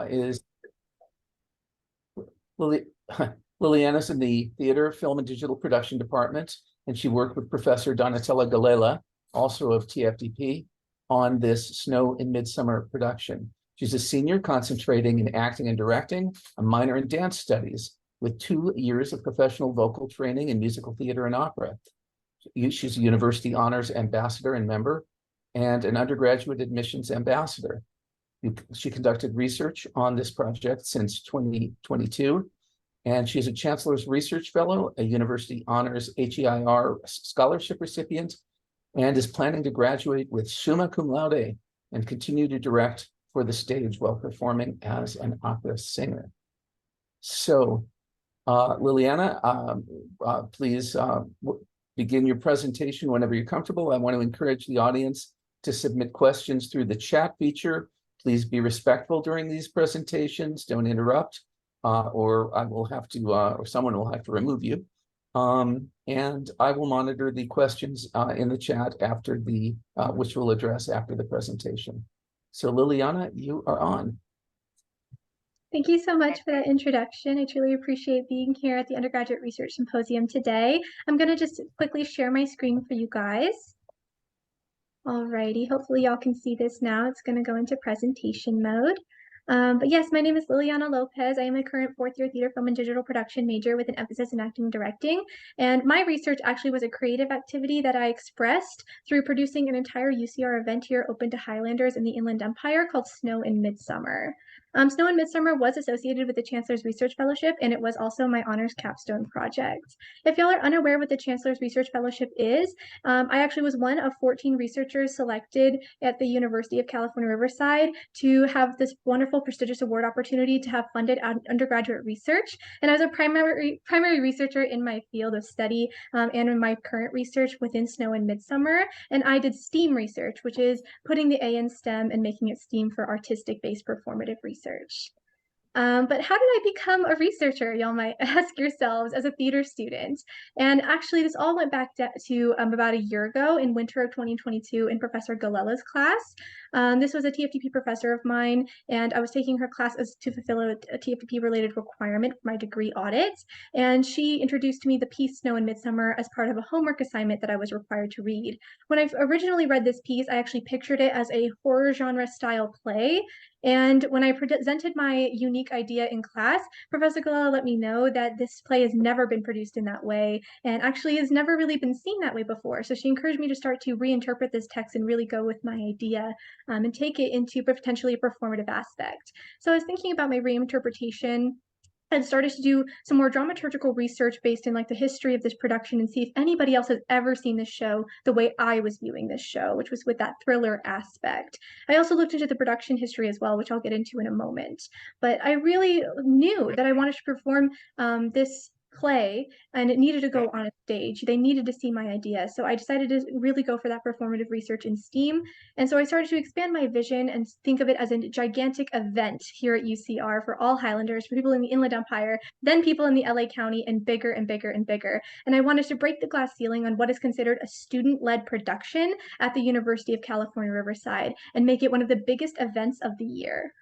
is Lily, Lillyanna's in the Theater, Film, and Digital Production Department, and she worked with Professor Donatella Gallela, also of TFDP, on this Snow in Midsummer production. She's a senior concentrating in acting and directing, a minor in dance studies, with 2 years of professional vocal training in musical theater and opera. She's a university honors ambassador and member, and an undergraduate admissions ambassador. She conducted research on this project since 2022, and she's a Chancellor's Research Fellow, a University Honors HEIR scholarship recipient, and is planning to graduate with summa cum laude and continue to direct for the stage while performing as an opera singer. So, Lillyanna, please begin your presentation whenever you're comfortable. I want to encourage the audience to submit questions through the chat feature. Please be respectful during these presentations. Don't interrupt, or I will have to, or someone will have to remove you. And I will monitor the questions in the chat after the, which we'll address after the presentation. So Lillyanna, you are on. Thank you so much for that introduction. I truly appreciate being here at the Undergraduate Research Symposium today. I'm going to just quickly share my screen for you guys. Alrighty, hopefully y'all can see this now. It's going to go into presentation mode. But yes, my name is Lillyanna Lopez. I am a current 4th-year theater, film, and digital production major with an emphasis in acting and directing. And my research actually was a creative activity that I expressed through producing an entire UCR event here open to Highlanders in the Inland Empire called Snow in Midsummer. Snow in Midsummer was associated with the Chancellor's Research Fellowship, and it was also my honors capstone project. If y'all are unaware what the Chancellor's Research Fellowship is, I actually was one of 14 researchers selected at the University of California, Riverside to have this wonderful prestigious award opportunity to have funded undergraduate research. And I was a primary researcher in my field of study and in my current research within Snow in Midsummer. And I did STEAM research, which is putting the A in STEM and making it STEAM for artistic-based performative research. But how did I become a researcher, y'all might ask yourselves, as a theater student? And actually, this all went back to about a year ago in winter of 2022 in Professor Galella's class. This was a TFDP professor of mine, and I was taking her class to fulfill a TFDP-related requirement for my degree audit. And she introduced to me the piece Snow in Midsummer as part of a homework assignment that I was required to read. When I originally read this piece, I actually pictured it as a horror genre style play. And when I presented my unique idea in class, Professor Galella let me know that this play has never been produced in that way and actually has never really been seen that way before. So she encouraged me to start to reinterpret this text and really go with my idea and take it into potentially a performative aspect. So I was thinking about my reinterpretation and started to do some more dramaturgical research based in like the history of this production and see if anybody else has ever seen this show the way I was viewing this show, which was with that thriller aspect. I also looked into the production history as well, which I'll get into in a moment. But I really knew that I wanted to perform this play and it needed to go on a stage. They needed to see my idea. So I decided to really go for that performative research in STEAM. And so I started to expand my vision and think of it as a gigantic event here at UCR for all Highlanders, for people in the Inland Empire, then people in the LA County, and bigger and bigger and bigger. And I wanted to break the glass ceiling on what is considered a student-led production at the University of California, Riverside, and make it one of the biggest events of the year.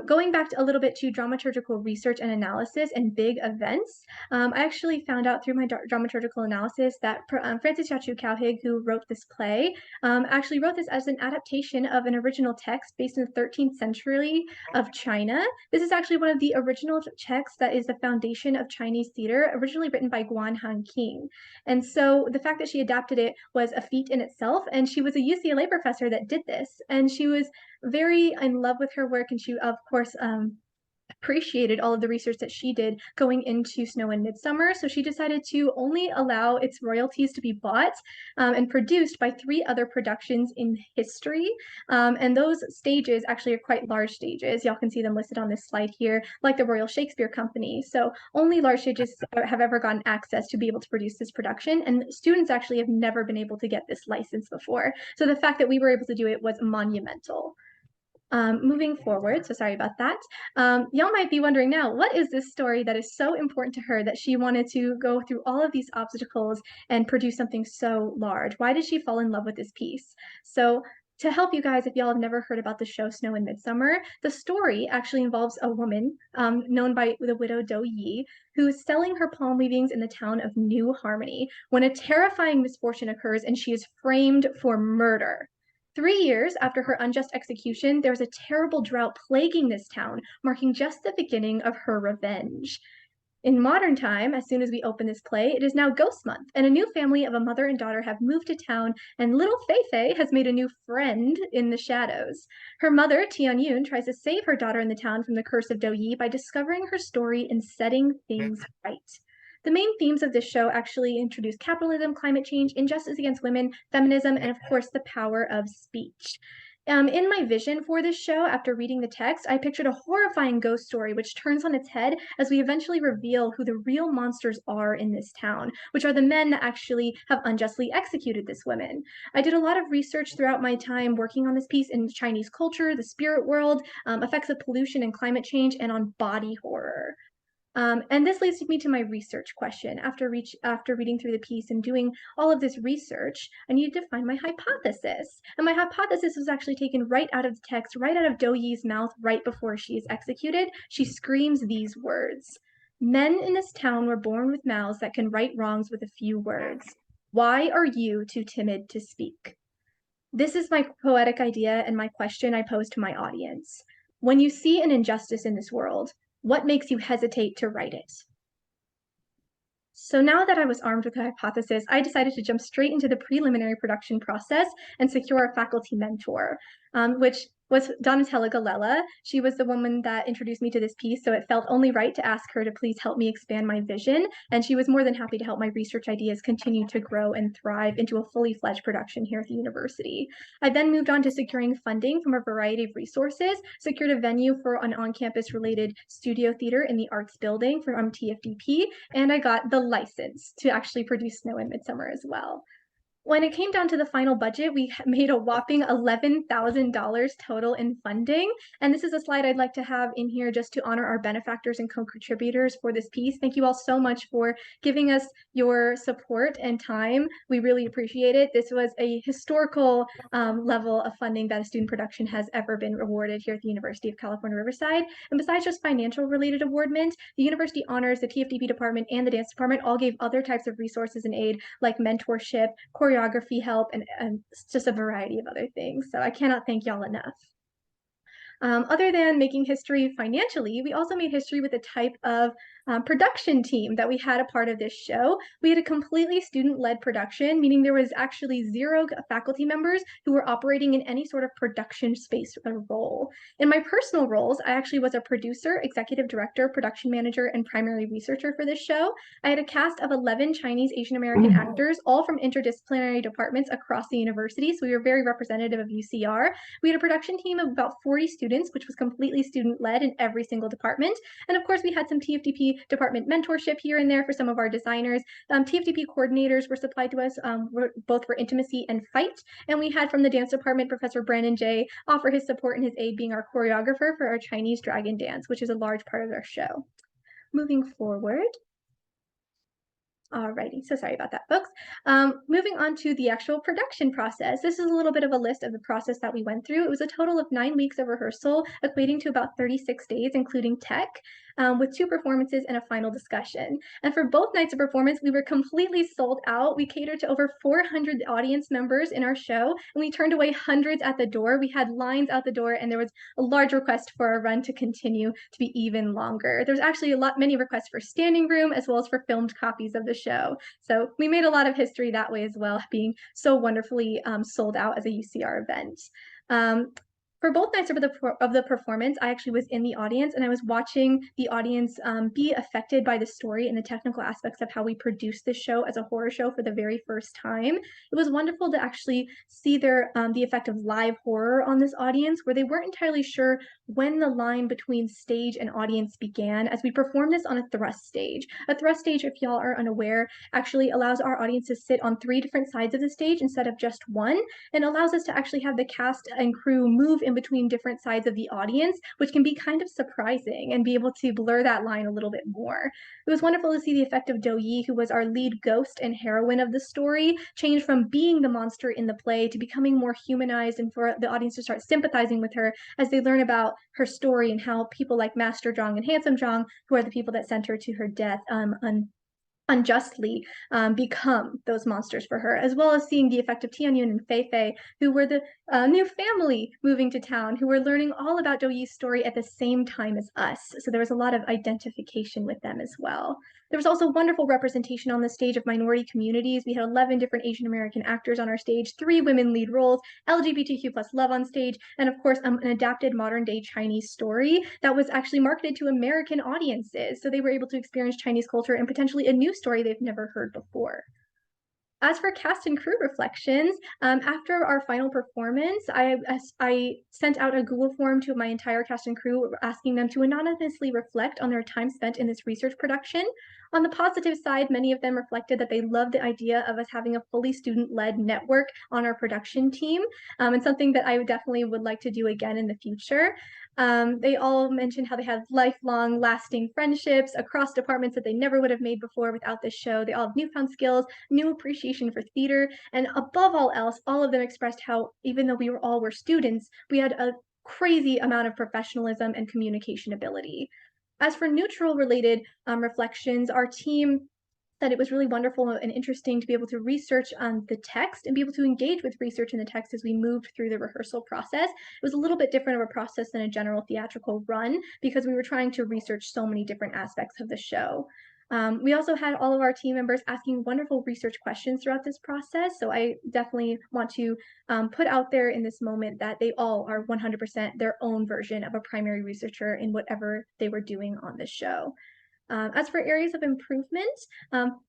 Going back a little bit to dramaturgical research and analysis and big events, I actually found out through my dramaturgical analysis that Francis Yachu Cowhig, who wrote this play, actually wrote this as an adaptation of an original text based in the 13th century of China. This is actually one of the original texts that is the foundation of Chinese theater, originally written by Guan Hanqing. And so the fact that she adapted it was a feat in itself, and she was a UCLA professor that did this, and she was very in love with her work, and she of course appreciated all of the research that she did going into Snow in Midsummer. So she decided to only allow its royalties to be bought and produced by 3 other productions in history. And those stages actually are quite large stages. Y'all can see them listed on this slide here, like the Royal Shakespeare Company. So only large stages have ever gotten access to be able to produce this production. And students actually have never been able to get this license before. So the fact that we were able to do it was monumental. Moving forward, so sorry about that. Y'all might be wondering now, what is this story that is so important to her that she wanted to go through all of these obstacles and produce something so large? Why did she fall in love with this piece? So To help you guys, if y'all have never heard about the show Snow in Midsummer, the story actually involves a woman known by the widow Do Yi, who's selling her palm weavings in the town of New Harmony when a terrifying misfortune occurs and she is framed for murder. 3 years after her unjust execution, there was a terrible drought plaguing this town, marking just the beginning of her revenge. In modern time, as soon as we open this play, it is now Ghost Month, and a new family of a mother and daughter have moved to town, and little Fei has made a new friend in the shadows. Her mother, Tian Yun, tries to save her daughter in the town from the curse of Do Yi by discovering her story and setting things right. The main themes of this show actually introduce capitalism, climate change, injustice against women, feminism, and of course, the power of speech. In my vision for this show, after reading the text, I pictured a horrifying ghost story which turns on its head as we eventually reveal who the real monsters are in this town, which are the men that actually have unjustly executed this woman. I did a lot of research throughout my time working on this piece in Chinese culture, the spirit world, effects of pollution and climate change, and on body horror. And this leads me to my research question. After reading through the piece and doing all of this research, I needed to find my hypothesis. And my hypothesis was actually taken right out of the text, right out of Do Yi's mouth, right before she is executed. She screams these words: "Men in this town were born with mouths that can right wrongs with a few words. Why are you too timid to speak?" This is my poetic idea and my question I pose to my audience. When you see an injustice in this world, what makes you hesitate to write it? So now that I was armed with a hypothesis, I decided to jump straight into the preliminary production process and secure a faculty mentor, which was Donatella Galella. She was the woman that introduced me to this piece, so it felt only right to ask her to please help me expand my vision, and she was more than happy to help my research ideas continue to grow and thrive into a fully fledged production here at the university. I then moved on to securing funding from a variety of resources, secured a venue for an on-campus related studio theater in the Arts Building from TFDP, and I got the license to actually produce Snow in Midsummer as well. When it came down to the final budget, we made a whopping $11,000 total in funding. And this is a slide I'd like to have in here just to honor our benefactors and co-contributors for this piece. Thank you all so much for giving us your support and time. We really appreciate it. This was a historical level of funding that a student production has ever been awarded here at the University of California, Riverside. And besides just financial related awardment, the university honors, the TFDP department, and the dance department all gave other types of resources and aid like mentorship, choreography help, and just a variety of other things. So I cannot thank y'all enough. Other than making history financially, we also made history with the type of production team that we had a part of this show. We had a completely student-led production, meaning there was actually 0 faculty members who were operating in any sort of production space or role. In my personal roles, I actually was a producer, executive director, production manager, and primary researcher for this show. I had a cast of 11 Chinese Asian American actors, all from interdisciplinary departments across the university, so we were very representative of UCR. We had a production team of about 40 students, which was completely student-led in every single department. And of course, we had some TFDP department mentorship here and there for some of our designers. TFDP coordinators were supplied to us both for intimacy and fight. And we had from the dance department, Professor Brandon J. offer his support and his aid being our choreographer for our Chinese dragon dance, which is a large part of our show. Moving forward. Alrighty, so sorry about that, folks. Moving on to the actual production process. This is a little bit of a list of the process that we went through. It was a total of 9 weeks of rehearsal, equating to about 36 days, including tech, with 2 performances and a final discussion. And for both nights of performance, we were completely sold out. We catered to over 400 audience members in our show, and we turned away hundreds at the door. We had lines out the door, and there was a large request for our run to continue to be even longer. There's actually many requests for standing room as well as for filmed copies of the show. So we made a lot of history that way as well, being so wonderfully sold out as a UCR event. For both nights of the performance, I actually was in the audience and I was watching the audience be affected by the story and the technical aspects of how we produced this show as a horror show for the very first time. It was wonderful to actually see the effect of live horror on this audience, where they weren't entirely sure when the line between stage and audience began, as we performed this on a thrust stage. A thrust stage, if y'all are unaware, actually allows our audience to sit on 3 different sides of the stage instead of just one, and allows us to actually have the cast and crew move in in between different sides of the audience, which can be kind of surprising, and be able to blur that line a little bit more. It was wonderful to see the effect of Do-yi, who was our lead ghost and heroine of the story, change from being the monster in the play to becoming more humanized, and for the audience to start sympathizing with her as they learn about her story and how people like Master Zhang and Handsome Zhang, who are the people that sent her to her death unjustly, become those monsters for her, as well as seeing the effect of Tianyun and Fei Fei, who were the new family moving to town, who were learning all about Do-yi's story at the same time as us. So there was a lot of identification with them as well. There was also wonderful representation on the stage of minority communities. We had 11 different Asian American actors on our stage, 3 women lead roles, LGBTQ plus love on stage, and of course, an adapted modern day Chinese story that was actually marketed to American audiences. So they were able to experience Chinese culture and potentially a new story they've never heard before. As for cast and crew reflections, after our final performance, I sent out a Google form to my entire cast and crew asking them to anonymously reflect on their time spent in this research production. On the positive side, many of them reflected that they loved the idea of us having a fully student-led network on our production team, and something that I definitely would like to do again in the future. They all mentioned how they have lifelong lasting friendships across departments that they never would have made before without this show. They all have newfound skills, new appreciation for theater, and above all else, all of them expressed how even though we were students, we had a crazy amount of professionalism and communication ability. As for neutral related reflections, our team that it was really wonderful and interesting to be able to research on the text and be able to engage with research in the text as we moved through the rehearsal process. It was a little bit different of a process than a general theatrical run because we were trying to research so many different aspects of the show. We also had all of our team members asking wonderful research questions throughout this process. So I definitely want to put out there in this moment that they all are 100% their own version of a primary researcher in whatever they were doing on this show. As for areas of improvement,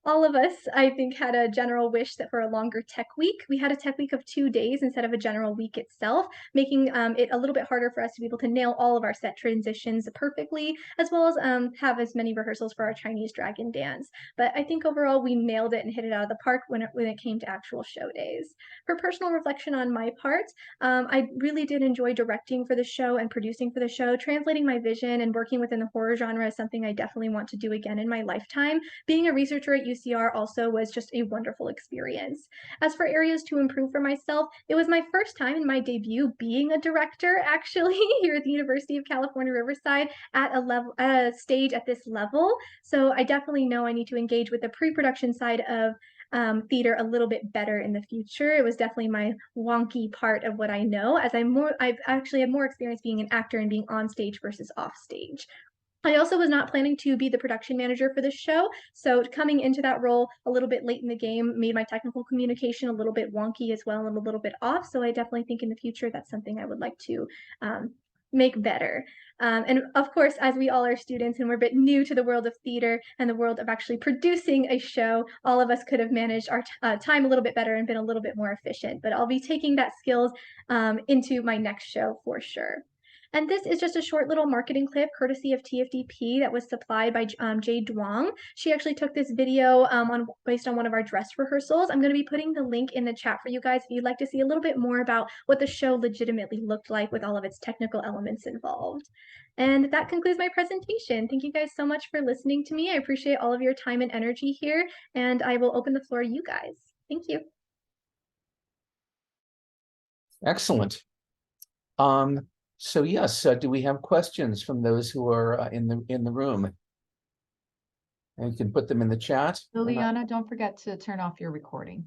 all of us, I think, had a general wish that for a longer tech week. We had a tech week of 2 days instead of a general week itself, making it a little bit harder for us to be able to nail all of our set transitions perfectly, as well as have as many rehearsals for our Chinese dragon dance. But I think overall we nailed it and hit it out of the park when it came to actual show days. For personal reflection on my part, I really did enjoy directing for the show and producing for the show. Translating my vision and working within the horror genre is something I definitely want to do again in my lifetime. Being a researcher at UCR also was just a wonderful experience. As for areas to improve for myself, it was my first time in my debut being a director, actually, here at the University of California, Riverside at a stage at this level. So I definitely know I need to engage with the pre-production side of theater a little bit better in the future. It was definitely my wonky part of what I know, as I've actually had more experience being an actor and being on stage versus off stage. I also was not planning to be the production manager for this show, so coming into that role a little bit late in the game made my technical communication a little bit wonky as well and a little bit off, so I definitely think in the future that's something I would like to make better. And of course, as we all are students and we're a bit new to the world of theater and the world of actually producing a show, all of us could have managed our time a little bit better and been a little bit more efficient, but I'll be taking that skills into my next show for sure. And this is just a short little marketing clip courtesy of TFDP that was supplied by Jade Duong. She actually took this video based on one of our dress rehearsals. I'm going to be putting the link in the chat for you guys if you'd like to see a little bit more about what the show legitimately looked like with all of its technical elements involved. And that concludes my presentation. Thank you guys so much for listening to me. I appreciate all of your time and energy here, and I will open the floor to you guys. Thank you. Excellent. So yes, do we have questions from those who are in the room? And you can put them in the chat. Lillyanna, don't forget to turn off your recording.